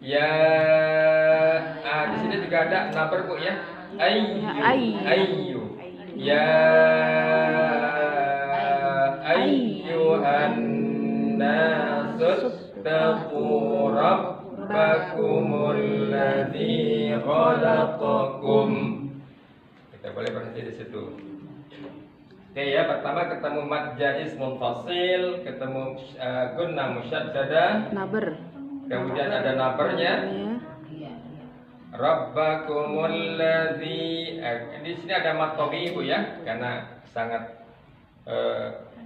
Ya, di sini juga ada naber Bu ya. Ayyu. Ya ayyuhan nasus taqu rabbakumul ladzi khalaqakum. Kita boleh berhenti di situ. Oke ya, pertama ketemu mad jaiz munfasil, ketemu gunnah musyaddadah, Naber. kemudian ada nabernya. Rabbakumul ladzi. Di sini ada mad tabii Bu ya, karena sangat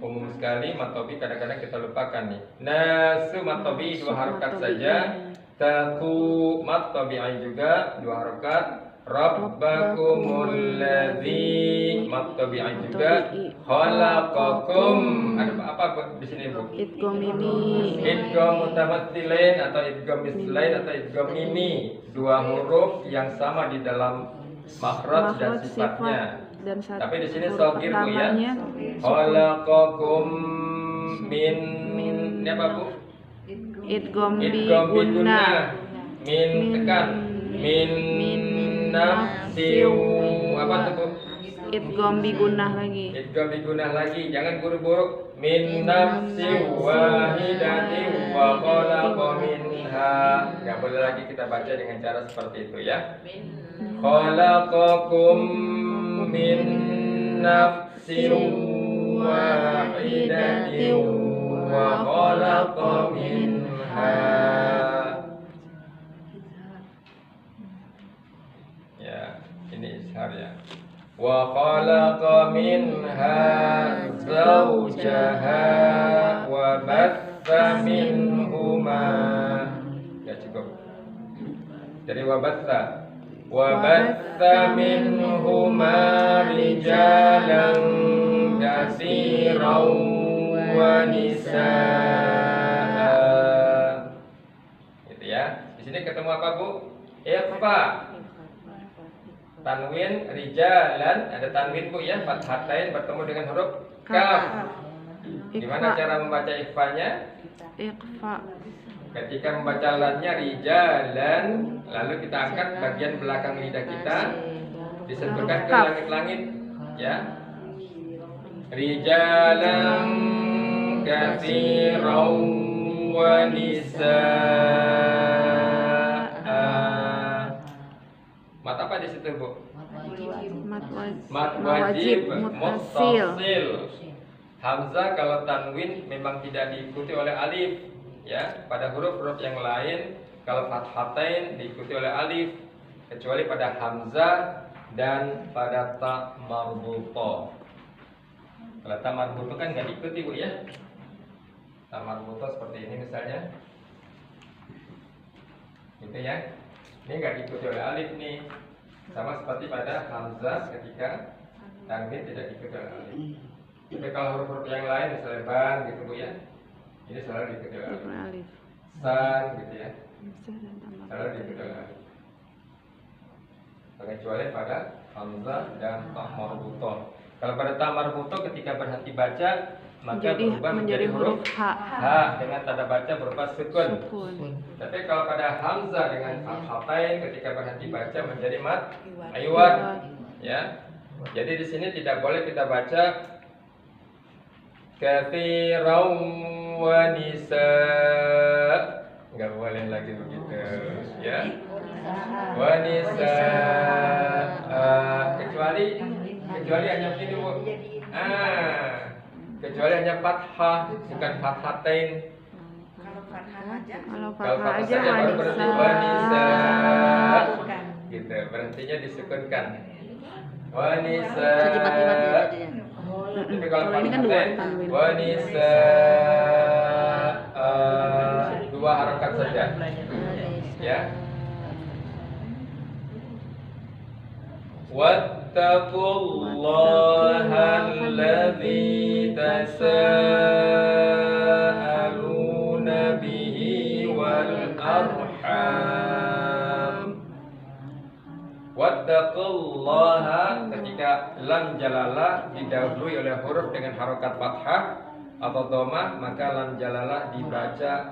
umum sekali mad tabii, kadang-kadang kita lupakan nih. Nasu mad tabii 2 harokat saja. Taqu mad tabii juga 2 harokat. Rabbakumul ladzi mad tabii juga. Khalaqakum, ada apa di sini Bu? Idgham ini. Idgham mutamatsilain atau idgham mislain atau idgham mini, 2 huruf yang sama di dalam makhraj dan sifatnya. Tapi di sini shagir Bu ya. Khalaqakum min, ini apa Bu? Idgham bi Idgham bi gunnah. gunnah. Min tekan. Min nafsiu. Apa tuh Bu? Idgham bi gunnah lagi. Idgham bi gunnah lagi. Jangan buru-buru. Min nafsi wahidatin wa khalaqa minha. Enggak boleh lagi kita baca dengan cara seperti itu ya. Khalaqakum min nafsin wahidatin wa khalaqa minha. Ya, ini ishar ya. Wa khalaqa minha zawjaha wa batha minhuma. Ya cukup. Jadi wa batha minhuma rijalan katsiran wa nisaa. Gitu ya. Di sini ketemu apa Bu? Ikhfa. Tanwin rijalan, ada tanwin Bu ya, fathatain bertemu dengan huruf kaf. Gimana cara membaca ikhfanya? Ikhfa. Ketika membaca lannya rijalan, lalu kita angkat bagian belakang lidah kita, disentuhkan ke langit-langit ya. Rijalan katsiran wa nisaa. Mat apa di situ Bu? Mat wajib muttasil. Hamzah kalau tanwin memang tidak diikuti oleh alif ya. Pada huruf-huruf yang lain kalau fathatain diikuti oleh alif, kecuali pada hamzah dan pada ta marbuto. Kalau ta marbuto kan nggak diikuti Bu ya. Ta marbuto seperti ini misalnya, gitu ya. Ini nggak diikuti oleh alif nih, sama seperti pada hamzah ketika tanwin tidak diikuti oleh alif. Tapi kalau huruf-huruf yang lain misalnya ban gitu Bu ya, ini selalu diikuti oleh alif. San gitu ya, selalu diikuti oleh alif. Kecuali pada hamzah dan ta marbuto. Kalau pada ta marbuto ketika berhenti baca maka berubah menjadi huruf ha dengan tanda baca berupa sukun. Tapi kalau pada hamzah dengan fathatain ketika berhenti baca menjadi mad iwad ya. Jadi di sini tidak boleh kita baca katsiran wa nisaa. Enggak boleh lagi begitu ya. Wa nisaa kecuali hanya ini Bu. Kecuali hanya fathah, bukan fathatain. Kalau fathah aja baru berhenti wanisa. Gitu, berhentinya disukunkan. Wanisa. Tapi kalau fathatain wanisa 2 harokat saja. Ya. Wattaqullaha alladzi tasaaluna bihi wal arham. Wattaqullaha, ketika lam jalalah didahului oleh huruf dengan harokat fathah atau dhammah, maka lam jalalah dibaca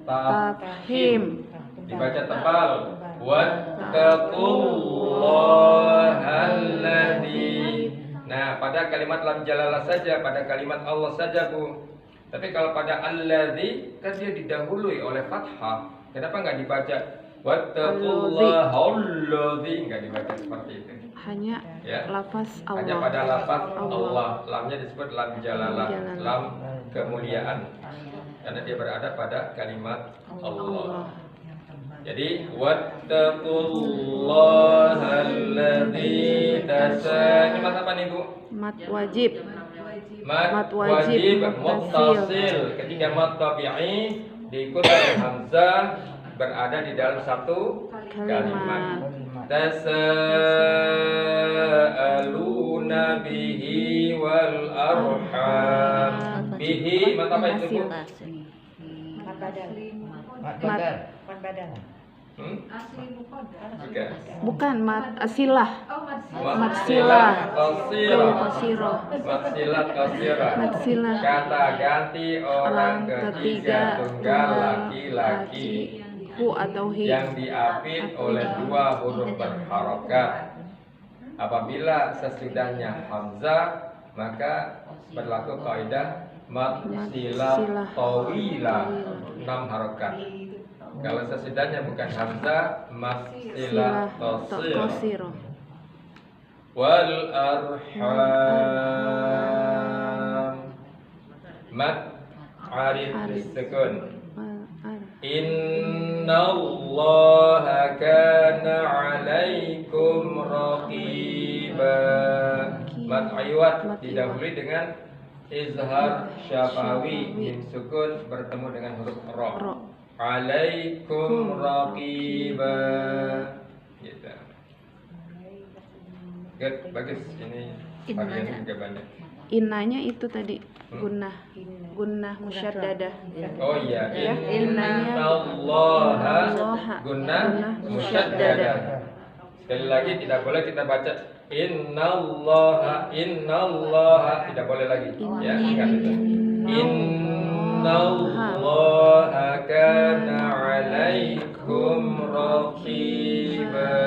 tafhim. Dibaca tebal. Wattaqullahalladzi. Nah, pada kalimat lam jalalah saja, pada kalimat Allah saja, Bu. Tapi kalau pada alladzi kan dia didahului oleh fathah. Kenapa nggak dibaca wattaqullahalladzi? Nggak dibaca seperti itu. Hanya Ya. lafaz Allah. Hanya pada lafaz Allah. Lamnya disebut lam jalalah, lam kemuliaan. Karena dia berada pada kalimat Allah. Jadi wattaqullahalladzi ini mat apa nih, Bu? Mat wajib. Mat wajib muttasil. Ketika mat tabi'i diikuti oleh hamzah berada di dalam satu kalimat. Tasa'aluna bihi wal arham. Bihi mat apa itu, Bu? Mat badal. Bukan mat asilah. Mat silah. Qasirah. Mat silah. Kata ganti orang ketiga tunggal laki-laki hu atau hi yang diapit oleh dua huruf berharokat. Apabila sesudahnya hamzah maka berlaku kaidah mat silah tawilah 6 harokat. Kalau sesudahnya bukan hamzah mat silah qasir. Wal arham mat arif sukun. Innallaha kana 'alaikum raqiba. Mat aywat didahului dengan izhar syafawi, mim sukun bertemu dengan huruf ra. Alaikum raqiba. Gitu. Good, bagus. Ini varian juga banyak. Innanya itu tadi gunnah musyaddadah. Oh iya, innanya innallaha gunnah musyaddadah. Sekali lagi tidak boleh kita baca innallaha tidak boleh lagi. Ya, ingat itu. Innallaha kana 'alaikum raqiba.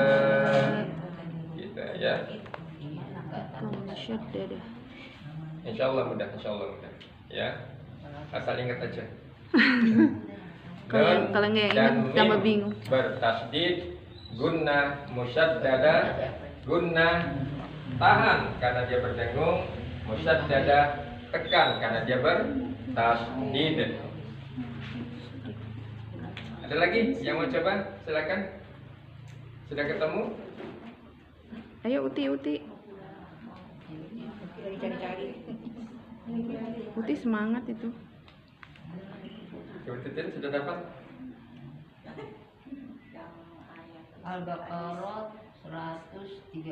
Gitu ya. Musyaddadah. Insyaallah mudah ya. Asal ingat aja. Kalau nggak ingat tambah bingung. Bertasdid, gunnah musyaddadah, gunnah tahan karena dia berdengung, musyaddadah tekan karena dia bertasdid. Ada lagi yang mau coba? Silakan. Sudah ketemu? Ayo Uti. Uti semangat itu. Titin sudah dapat? Al-Baqarah 145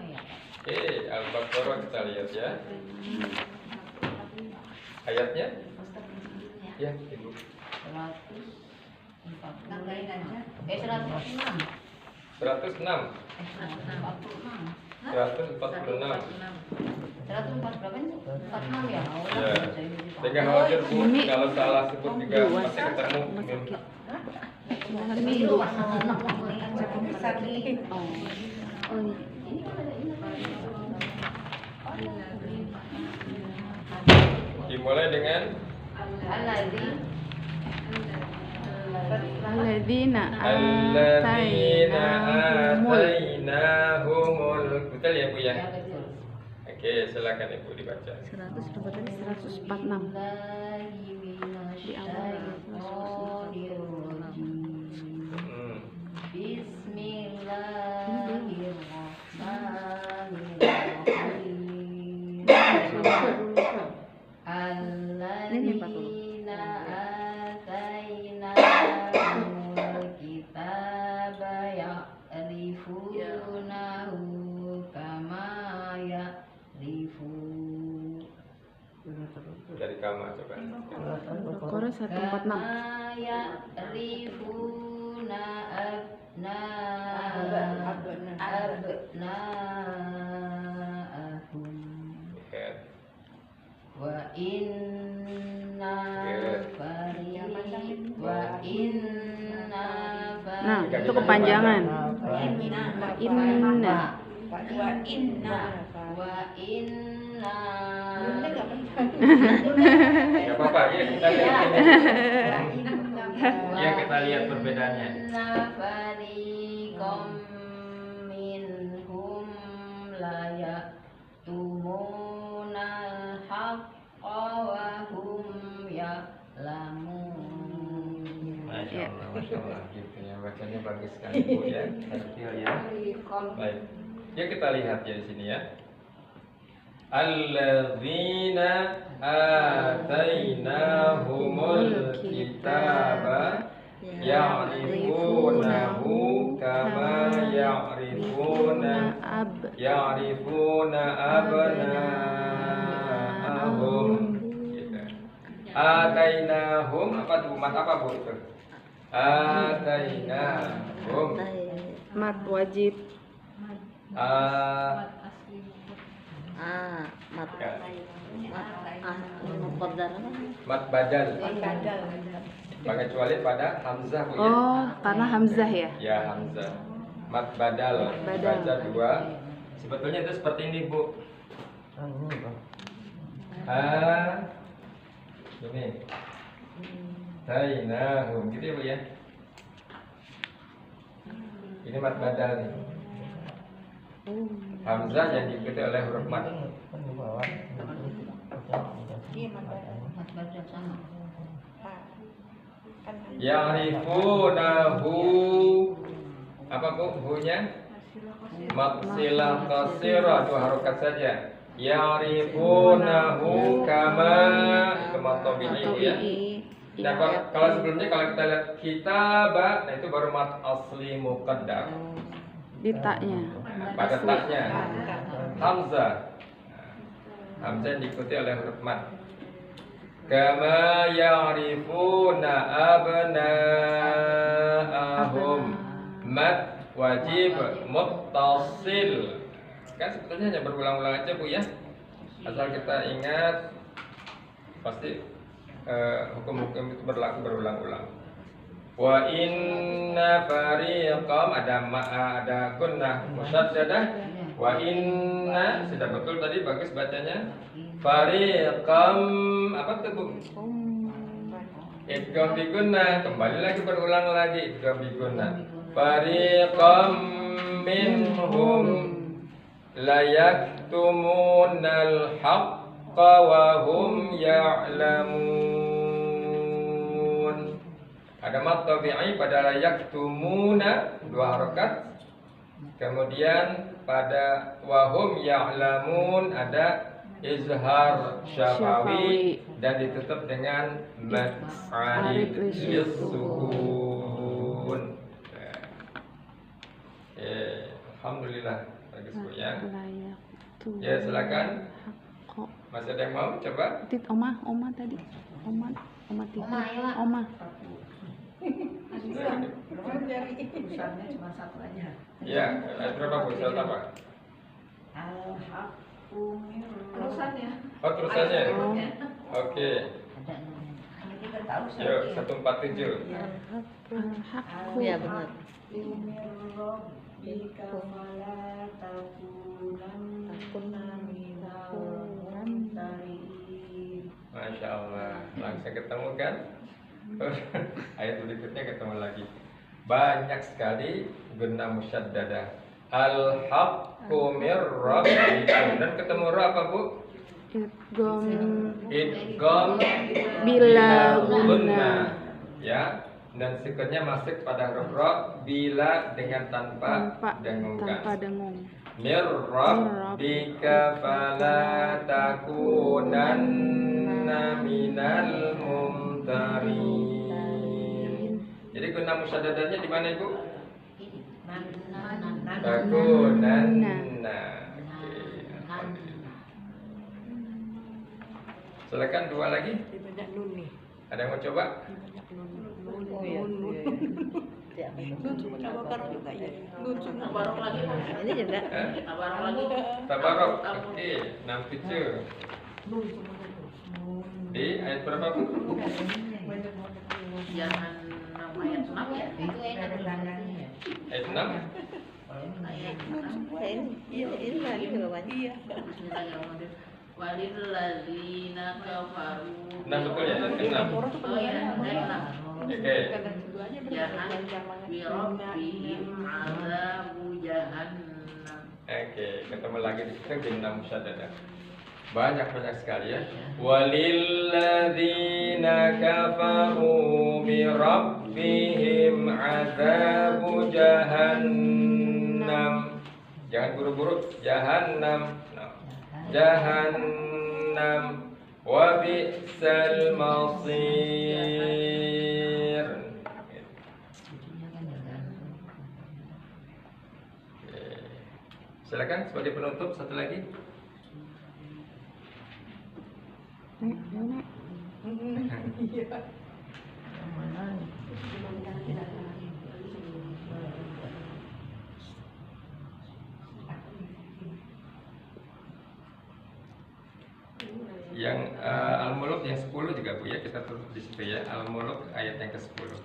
ya. Al-Baqarah kita lihat ya. Ayatnya? Ya, Ibu. 106. 146 ya. Ya. Jangan khawatir Bu, kalau salah sebut juga pasti ketemu. Minggu. Dimulai dengan Alladzina atainahumul. Betul ya Bu ya? Oke, silakan Ibu dibaca. 146 di awal. Alladzina atainahumul kitaba ya'rifunahu kama ya'rifun. Dari kama coba. Al-Baqarah 146. Ya'rifuna abna'ahum wa inna Nah, itu kepanjangan. Inna. Wa inna. Wa inna. Gak apa-apa, ya kita lihat ini. Ya kita lihat perbedaannya. Inna fariqam minhum la yaktumuna al-haqqa wa hum ya'lamun. Masya Allah, gitu ya, bacanya bagus sekali Bu ya, Tartil ya. Baik, ya kita lihat ya di sini ya. Alladzina atainahumul kitaba ya'rifunahu kama ya'rifuna abna'ahum. Gitu. Atainahum apa tuh? Mat apa Bu itu? Atainahum. Mat wajib. Mat badal. Kecuali pada hamzah Bu ya. Oh, karena hamzah ya. Ya hamzah. Mat badal. Badal. Baca dua. Sebetulnya itu seperti ini Bu. Ini. Tainahum gitu ya Bu ya. Ini mat badal nih. Hamzah yang diikuti oleh huruf mat. Mat badan sama. Ya'rifunahu apa Bu hu-nya? Maksilah qasira, dua harokat saja. Ya'rifunahu kama itu mat tabi'i ya. Nah, kalau sebelumnya kalau kita lihat kitabah, nah itu baru mat asli muqaddar. Di taknya. Pada taknya hamzah. Hamzah yang diikuti oleh huruf mat. Kama ya'rifuna abna'ahum. Mat wajib muttasil. Kan sebetulnya hanya berulang-ulang aja Bu ya. Asal kita ingat pasti hukum-hukum itu berlaku berulang-ulang. Wa inna fariqam ada gunnah musyaddadah. Wa inna sudah betul tadi, bagus bacanya. Fariqam apa tuh Bu? Idgham bi gunnah, kembali lagi berulang lagi idgham bi gunnah. Fariqam minhum la yaktumunal haqqa wa hum ya'lamun. Ada mat tabi'i pada layak tumuna dua harokat. Kemudian pada wahum ya'lamun ada izhar syafawi dan ditutup dengan mat alif sukun. Alhamdulillah bagus Bu ya. Ya silakan. Masih ada yang mau coba? Tit Oma tadi. Oma Tit. Oma. Tulisannya cuma satu aja. Ya, berapa Bu? Surat apa? Terusannya. Oh, terusannya. Oke. Kita tahu Yuk, 147. Ya benar. Masya Allah, langsung ketemu kan? Ayat berikutnya ketemu lagi. Banyak sekali guna musyaddadah. Al-haqqu mir rabbikum. Dan ketemu ra apa Bu? Idgham bila guna. Ya, dan sukunnya masuk pada huruf ra bila dengan tanpa dengungan. Mir rabbika fala takunanna minal mumtarin. Jadi guna musyaddadahnya di mana Ibu? Takunanna. Silakan dua lagi. Ada yang mau coba? Ini juga. Tabarok. Oke, 67. Di ayat berapa Bu? Jangan ayat sunat ya. Itu enak. Ayat 6. Ini bawahnya. Bismillahirrahmanirrahim. Walilladzina kafaru. 6 betul ya, ayat 6. Oh iya, dan Oke. jahan birabbihim azabu jahannam. Oke, ketemu lagi di situ bin 6 musyaddadah. Banyak sekali ya. Walilladzina kafaru bi rabbihim azabu jahannam. Jangan buru-buru, jahannam. No. Jahannam wa bi'sal masir. Oke. Silakan sebagai penutup satu lagi. Yang Al-Muluk yang 10 juga Bu ya, kita tutup di situ ya. Al-Muluk ayat yang ke-10.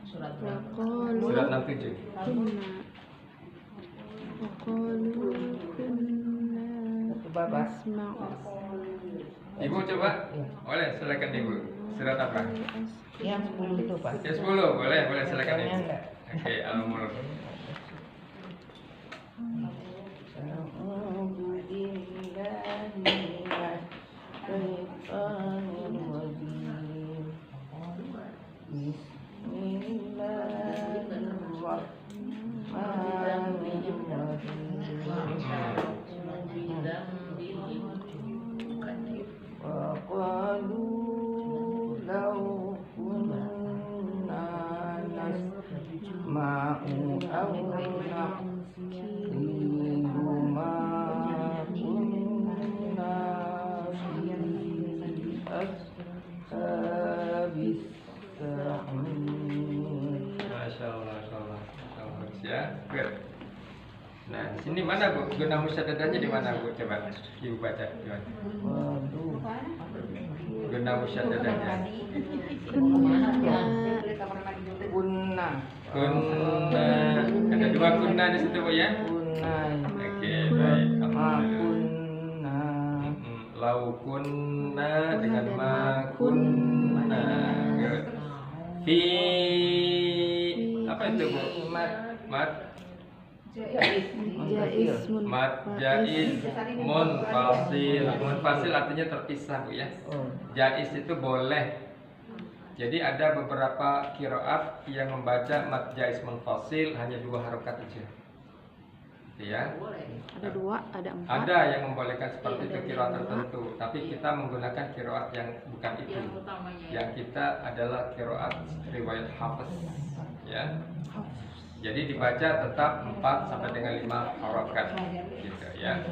Surat Waqalu Surat 67. kunna nasma'u. Ibu coba. Boleh, silakan Ibu. Surat apa? Yang 10 itu Pak. Yang 10, boleh silakan Ibu. Oke, Al-Muluk. Masya Allah. Bagus ya. Good. Nah, di sini mana Bu? Guna musyaddadahnya di mana Bu? Coba Ibu baca gimana? Guna musyaddadahnya. Kunna. Kunna. Ada 2 kunna di situ Bu ya? Oke, baik. Lau kunna dengan ma kunna. Good. Fi apa itu Bu? Mat jaiz munfasil artinya terpisah Bu ya. Jaiz itu boleh. Jadi ada beberapa qiraat yang membaca mat jaiz munfasil hanya 2 harokat aja. Ya. Ada 2, ada 4. Ada yang membolehkan seperti itu qiraat tertentu, tapi kita menggunakan qiraat yang bukan itu. Yang kita adalah qiraat riwayat Hafiz ya. Jadi dibaca tetap 4 sampai dengan 5 harokat gitu ya.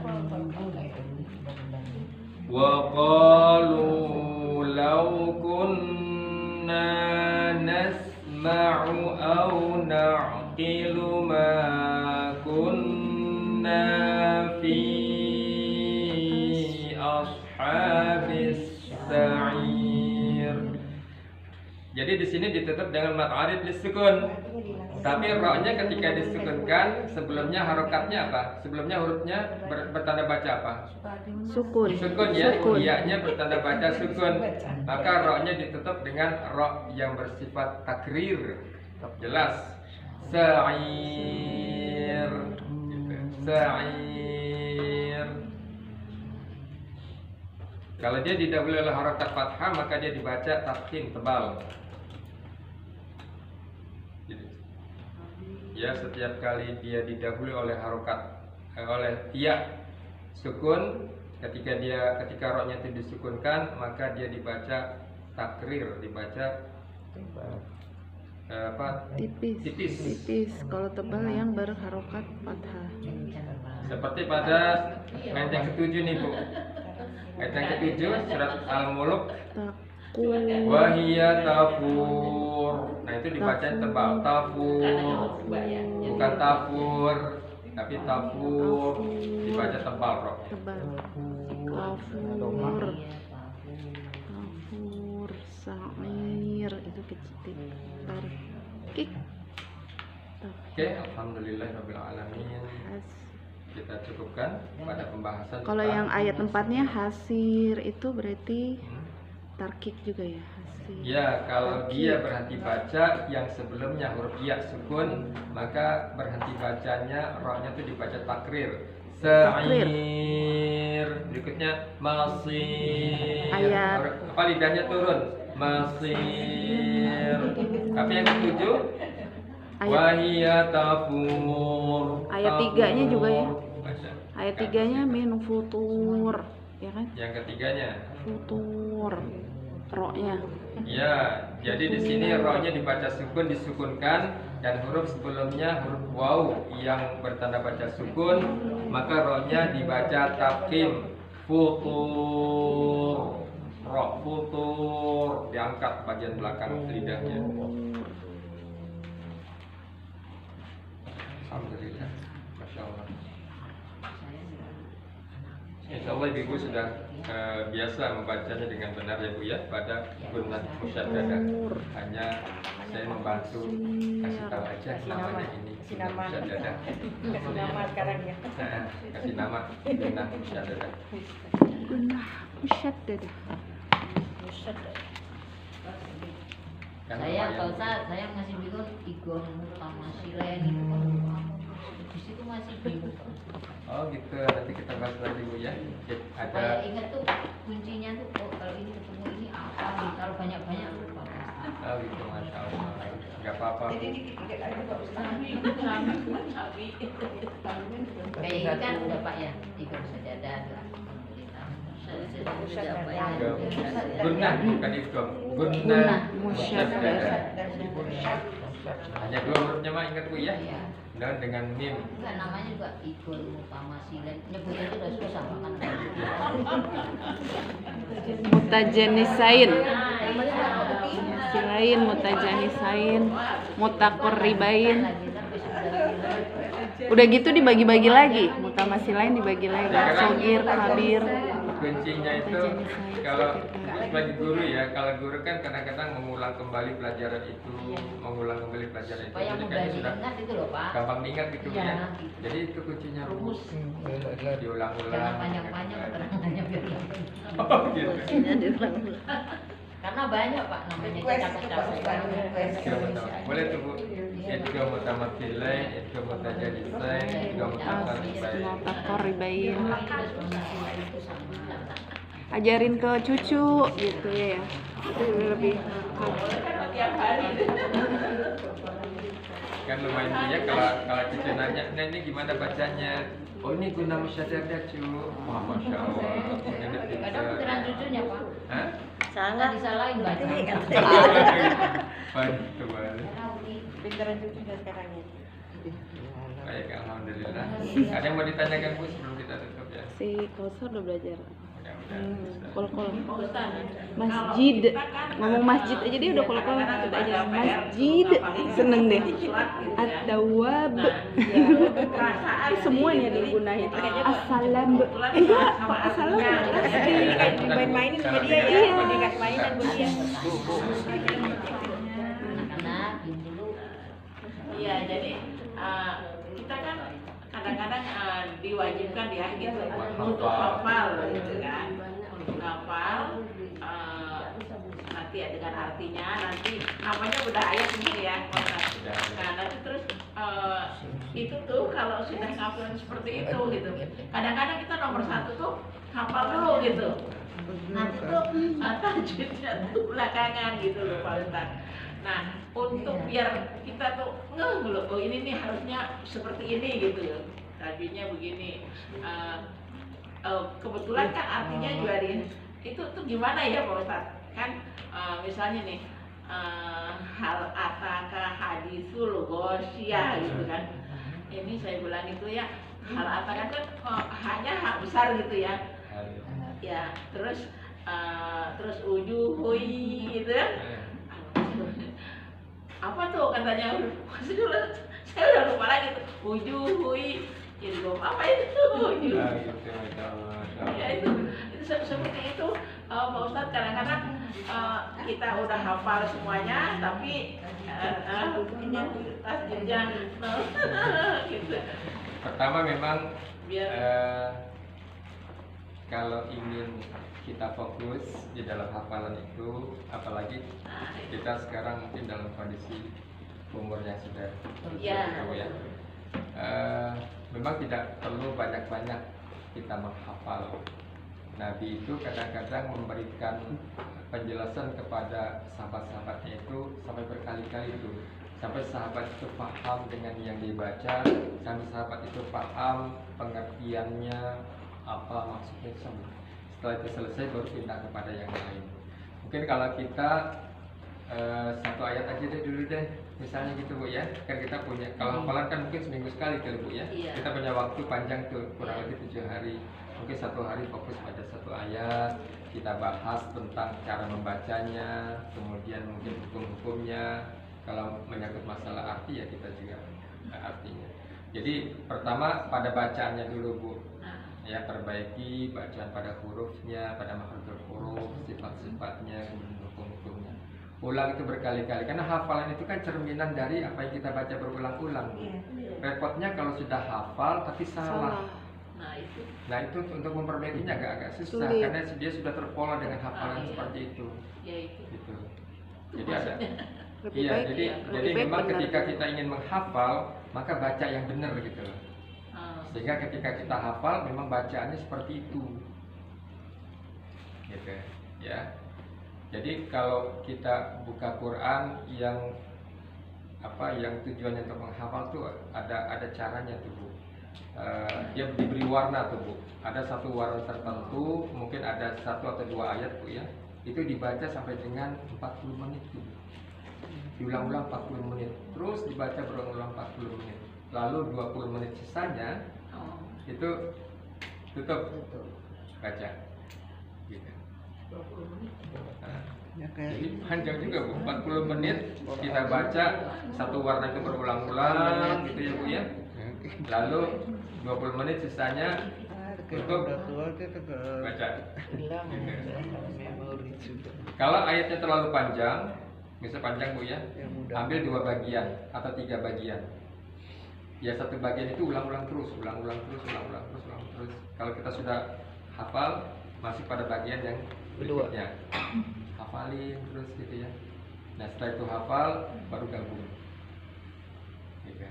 Wa qalu law kunna nasma'u aw na'qilu ma kunna fi ashabis sa'ir. Jadi di sini ditutup dengan mat arid lisukun. Tapi ra-nya ketika disukunkan, sebelumnya harokatnya apa? Sebelumnya hurufnya bertanda baca apa? Sukun. Sukun ya, iya-nya bertanda baca sukun. Maka ra-nya ditutup dengan ra yang bersifat takrir. Jelas. Sa'ir. Gitu. Sa'ir. Kalau dia didahului oleh harokat fathah, maka dia dibaca tafkhim tebal. Ya, setiap kali dia didahului oleh harokat oleh ya sukun, ketika rohnya itu disukunkan, maka dia dibaca takrir, dibaca tipis. Kalau tebal yang berharokat fathah. Seperti pada ayat yang ke-7 nih Bu. Ayat yang ke-7 surat Al-Muluk. Wahia tafur. Nah itu dibaca tebal. Tafur. Bukan tafur, tapi tafur. Dibaca tebal roh. Tebal. Tafur. Sa'ir itu kecil. Barkik. Oke, alhamdulillahirabbil alamin. Kita cukupkan pada pembahasan. Kalau tentang yang ayat 4-nya hasir itu berarti tarkik juga ya, hasir. Ya, kalau dia berhenti baca yang sebelumnya huruf ya sukun, maka berhenti bacanya rohnya itu dibaca takrir. Sa'ir. Berikutnya masir. Ayat. Apa lidahnya turun? Masir. Tapi yang ketujuh wahia tafur. Ayat 3-nya juga ya. Baca. Ayat 3-nya min futur, ya kan? Yang ketiganya. Futur. Ro-nya. Ya, jadi di sini rohnya dibaca sukun, disukunkan, dan huruf sebelumnya huruf waw yang bertanda baca sukun, maka rohnya dibaca tafkhim. Futur. Roh futur diangkat bagian belakang lidahnya. Alhamdulillah, masya Allah. Insya Allah ibu sudah biasa membacanya dengan benar ya Bu ya, pada gunnah musyaddadah. Hanya saya membantu kasih tahu aja namanya ini gunnah musyaddadah. Kasih nama sekarang ya. Kasih nama gunnah musyaddadah. Gunnah musyaddadah. Kan Saya lumayan. Pak Ustaz, saya masih bingung igon mutamasilen itu kan di situ masih bingung. Oh gitu, nanti kita bahas lagi Bu ya. Saya Ada ingat tuh kuncinya tuh kalau ini ketemu ini apa nih, kalau banyak-banyak lupa. oh gitu, masya Allah. Gak apa-apa. Kayak ini kan udah Pak ya, igon sajadah. Gunnah bukan idgham. Gunnah musyaddadah. Hanya dua hurufnya mah ingat Bu ya. Iya. Dan dengan mim. Enggak, namanya juga igon mutamasilen. Nyebutnya itu udah susah makan. Mutajanisain. Silain, mutajanisain, mutaqarribain. Udah gitu dibagi-bagi lagi. Mutamasilain dibagi lagi. Sogir, kabir. Kuncinya itu kalau sebagai guru ya, kalau guru kan kadang-kadang mengulang kembali pelajaran itu, mengulang kembali pelajaran itu. Supaya Jadi mudah kayaknya sudah diingat itu loh Pak. gampang diingat gitu Iya, ya. gitu. Jadi itu kuncinya rumus. Jangan Diulang-ulang. panjang-panjang keterangannya biar gampang. Oh gitu. Karena banyak Pak namanya capek-capek. Siapa tahu. Boleh tuh Bu. Itu mutamatsilain, itu mutajanisain, itu mutaqarribain. Mutaqarribain. Ajarin ke cucu gitu ya. Itu lebih Kan lumayan ya kalau cucu nanya, nah ini gimana bacanya? Oh ini gunnah musyaddadah cu. Wah masya Allah. Ini bisa. Kadang beneran cucunya Pak. Hah? Salah disalahin baca. Baik kembali. Pintaran cucunya sekarang ya. Baik, alhamdulillah. Ada yang mau ditanyakan Bu sebelum kita tutup ya? si Kausar udah belajar. Mudah-mudahan. Kol-kol. Masjid. Ngomong masjid aja dia udah kol-kol kita aja. Masjid. Seneng deh. At-tawwab. Semuanya digunain. Assalam. Enggak, assalam. Kayak dimain-mainin sama dia ya. Kalau dikasih mainan buat dia. Anak-anak dulu. Iya, jadi kita kan kadang-kadang diwajibkan ya gitu untuk hafal gitu kan, untuk hafal nanti ya dengan artinya nanti namanya udah ayat ini ya. Nah nanti terus itu tuh kalau sudah hafal seperti itu gitu, kadang-kadang kita nomor satu tuh hafal dulu gitu, nanti tuh tajwidnya tuh belakangan gitu loh Pak Ustaz. Nah, untuk biar kita tuh ngeh loh, oh ini nih harusnya seperti ini gitu loh. Tajwidnya begini. Kebetulan kan artinya juga itu tuh gimana ya Pak Ustaz? Kan misalnya nih hal ataka hadisul ghosyah gitu kan. Ini saya bilang itu ya, hal ataka kan hanya hak besar gitu ya. Ya, terus ujuhui gitu kan. Apa tuh katanya? Saya udah lupa lagi tuh. Ujuhui. Jadi apa itu? Ujuh. Ah, gitu, masya Allah, masya Allah. Ya itu seperti itu Pak Ustadz. Kadang-kadang kita udah hafal semuanya tapi tasjidnya gitu. Pertama memang Biar kalau ingin kita fokus di dalam hafalan itu, apalagi kita sekarang mungkin dalam kondisi umurnya sudah tahu ya, memang tidak perlu banyak-banyak kita menghafal. Nabi itu kadang-kadang memberikan penjelasan kepada sahabat-sahabatnya itu sampai berkali-kali itu, sampai sahabat itu paham dengan yang dibaca, sampai sahabat itu paham pengertiannya apa maksudnya. Setelah itu selesai baru pindah kepada yang lain. Mungkin kalau kita satu ayat aja deh dulu deh, misalnya gitu Bu ya. Kan kita punya, kalau hafalan kan mungkin seminggu sekali tuh Bu ya. Kita punya waktu panjang tuh, kurang lebih 7 hari. Mungkin satu hari fokus pada satu ayat, kita bahas tentang cara membacanya, kemudian mungkin hukum-hukumnya. Kalau menyangkut masalah arti ya kita juga artinya. Jadi pertama pada bacaannya dulu Bu, ya perbaiki bacaan pada hurufnya, pada makhrajul huruf, sifat-sifatnya, kemudian hukum-hukumnya. Ulang itu berkali-kali, karena hafalan itu kan cerminan dari apa yang kita baca berulang-ulang. Repotnya kalau sudah hafal tapi salah. Nah itu untuk memperbaikinya agak-agak susah. Sulit. Karena dia sudah terpola dengan hafalan seperti itu. Gitu. Jadi ada. Lebih Iya, baik, jadi lebih baik memang benar. ketika kita ingin menghafal, maka baca yang benar gitu loh. Sehingga ketika kita hafal, memang bacaannya seperti itu. Gitu ya. Jadi kalau kita buka Quran yang tujuannya untuk menghafal tuh ada caranya tuh Bu. Dia diberi warna tuh Bu. Ada satu warna tertentu, mungkin ada 1 atau 2 ayat Bu ya. Itu dibaca sampai dengan 40 menit tuh. Diulang-ulang 40 menit. Terus dibaca berulang-ulang 40 menit. Lalu 20 menit sisanya itu tutup baca. Gitu. 20 menit. Nah, jadi panjang juga Bu, 40 menit kita baca satu warna itu berulang-ulang gitu ya Bu ya. Lalu 20 menit sisanya untuk baca. Kalau ayatnya terlalu panjang, bisa panjang Bu ya, ambil 2 bagian atau 3 bagian. Ya satu bagian itu ulang-ulang terus. Kalau kita sudah hafal, masih pada bagian yang berikutnya. Hafalin terus gitu ya. Nah setelah itu hafal, baru gabung. Gitu.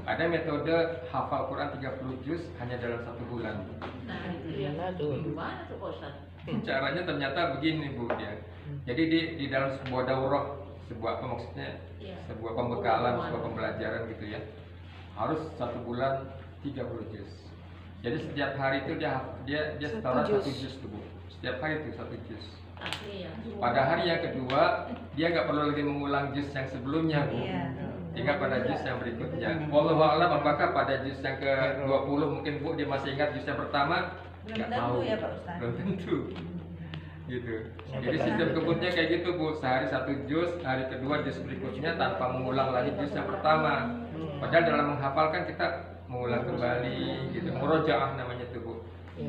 Ada metode hafal Quran 30 juz hanya dalam 1 bulan. Nah itu ya. Gimana tuh Pak Ustadz? Caranya ternyata begini Bu ya. Jadi di dalam sebuah daurah, sebuah apa maksudnya? Sebuah pembekalan, sebuah pembelajaran gitu ya. Harus 1 bulan 30 juz. Jadi setiap hari itu dia setoran 1 juz tuh Bu. Setiap hari itu 1 juz. Pada hari yang kedua dia nggak perlu lagi mengulang juz yang sebelumnya Bu. Tinggal pada juz yang berikutnya. Wallahu a'lam apakah pada juz yang ke-20 mungkin Bu dia masih ingat juz yang pertama? Nggak tahu ya Pak Ustaz. Belum tentu. Gitu. Jadi sistem kebutnya kayak gitu Bu. Sehari 1 juz, hari kedua juz berikutnya tanpa mengulang lagi juz yang pertama. Padahal dalam menghafal kan kita mengulang kembali gitu. Murojaah namanya tuh Bu.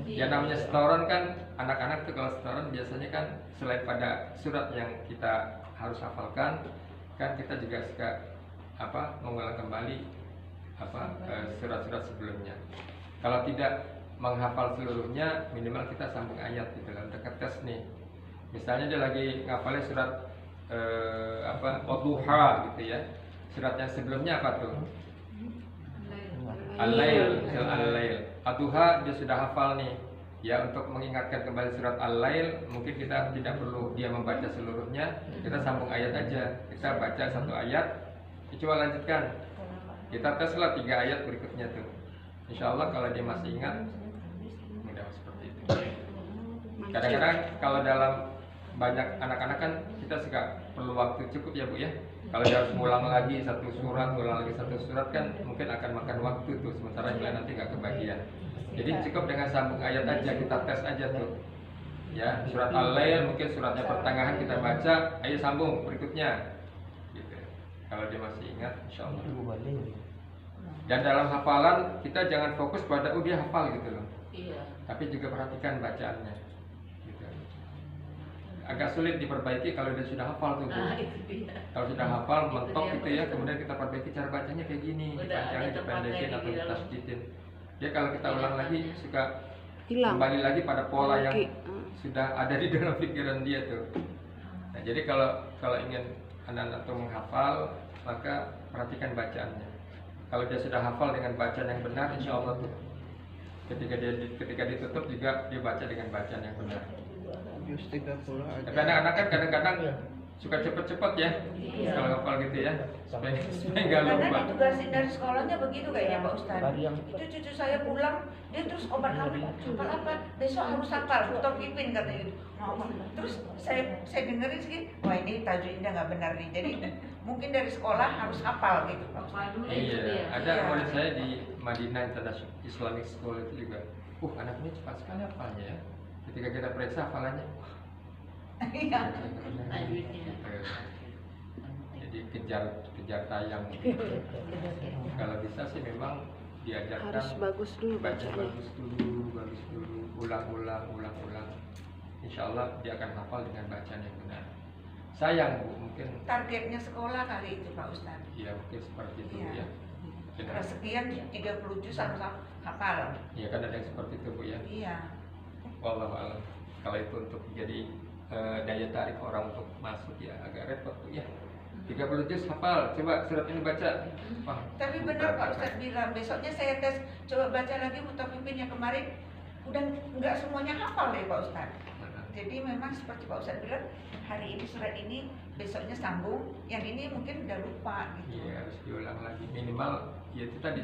Ya namanya setoran kan, anak-anak tuh kalau setoran biasanya kan selain pada surat yang kita harus hafalkan, kan kita juga suka mengulang kembali surat-surat sebelumnya. Kalau tidak menghafal seluruhnya, minimal kita sambung ayat gitu kan, dekat tes nih. Misalnya dia lagi ngafalin surat Wadduha gitu ya. Surat yang sebelumnya apa tuh? Al-Lail, Al-Lail. Ad-Duha dia sudah hafal nih. Ya untuk mengingatkan kembali surat Al-Lail, mungkin kita tidak perlu dia membaca seluruhnya, kita sambung ayat aja. Kita baca 1 ayat, coba lanjutkan. Kita teslah 3 ayat berikutnya tuh. Insya Allah kalau dia masih ingat, mudah seperti itu. Kadang-kadang kalau dalam banyak anak-anak kan kita suka perlu waktu cukup ya Bu ya. Kalau dia harus ngulang lagi 1 surat, ngulang lagi 1 surat kan mungkin akan makan waktu tuh, sementara yang lain nanti nggak kebagian. Jadi cukup dengan sambung ayat aja, kita tes aja tuh. Ya, surat Al-Lail mungkin suratnya pertengahan kita baca, ayo sambung berikutnya. Gitu. Kalau dia masih ingat, insya Allah. Dan dalam hafalan kita jangan fokus pada dia hafal gitu loh. Tapi juga perhatikan bacaannya. agak sulit diperbaiki kalau dia sudah hafal tuh Bu. Nah, itu dia. Kalau sudah hafal mentok dia, gitu ya, betul. kemudian kita perbaiki cara bacanya kayak gini, Udah dipanjangin, ada tempatnya dipendekin di atau dalam. ditasdidin. Dia kalau kita ulang lagi suka Hilang. kembali lagi pada pola yang Oke. sudah ada di dalam pikiran dia tuh. Nah, jadi kalau ingin anak-anak tuh menghafal, maka perhatikan bacaannya. Kalau dia sudah hafal dengan bacaan yang benar, insya Allah tuh ketika ditutup juga dia baca dengan bacaan yang benar. Juz 30 aja. Tapi anak-anak kan kadang-kadang suka cepet-cepet ya, Iya. kalau hafal gitu ya, supaya nggak lupa. Karena ditugasin dari sekolahnya begitu kayaknya Pak Ustadz. Tadi yang Itu cucu saya pulang, dia terus obat hamil, hafal apa? Besok harus hafal, Dr. Pipin katanya gitu. Terus saya dengerin sih, wah ini tajwidnya nggak benar nih. Jadi mungkin dari sekolah harus hafal gitu Pak Ustadz. Hafal dulu itu dia. Iya, ada Iya. murid saya di Madinah International Islamic School itu juga. Anak ini cepat sekali hafalnya ya. Ketika kita periksa hafalannya, wah, Iya. Tajwidnya. jadi kejar tayang. Kalau bisa sih memang diajarkan Harus bagus dulu baca bacanya. bagus dulu, ulang-ulang. Insya Allah dia akan hafal dengan bacaan yang benar. Sayang Bu, mungkin Targetnya sekolah kali itu Pak Ustadz. ya mungkin seperti itu Iya. ya. Mungkin Kelas sekian 30 juz harus hafal. ya kan ada yang seperti itu Bu ya. Iya. Wallahu a'lam. Kalau itu untuk jadi daya tarik orang untuk masuk ya agak repot Bu ya. 30 juz hafal, coba surat ini baca. Wah, Tapi benar Pak Ustadz bilang, besoknya saya tes, coba baca lagi Mutafifin yang kemarin, udah nggak semuanya hafal ya Pak Ustadz. Jadi memang seperti Pak Ustadz bilang, hari ini surat ini, besoknya sambung, yang ini mungkin udah lupa gitu. Iya harus diulang lagi minimal ya itu tadi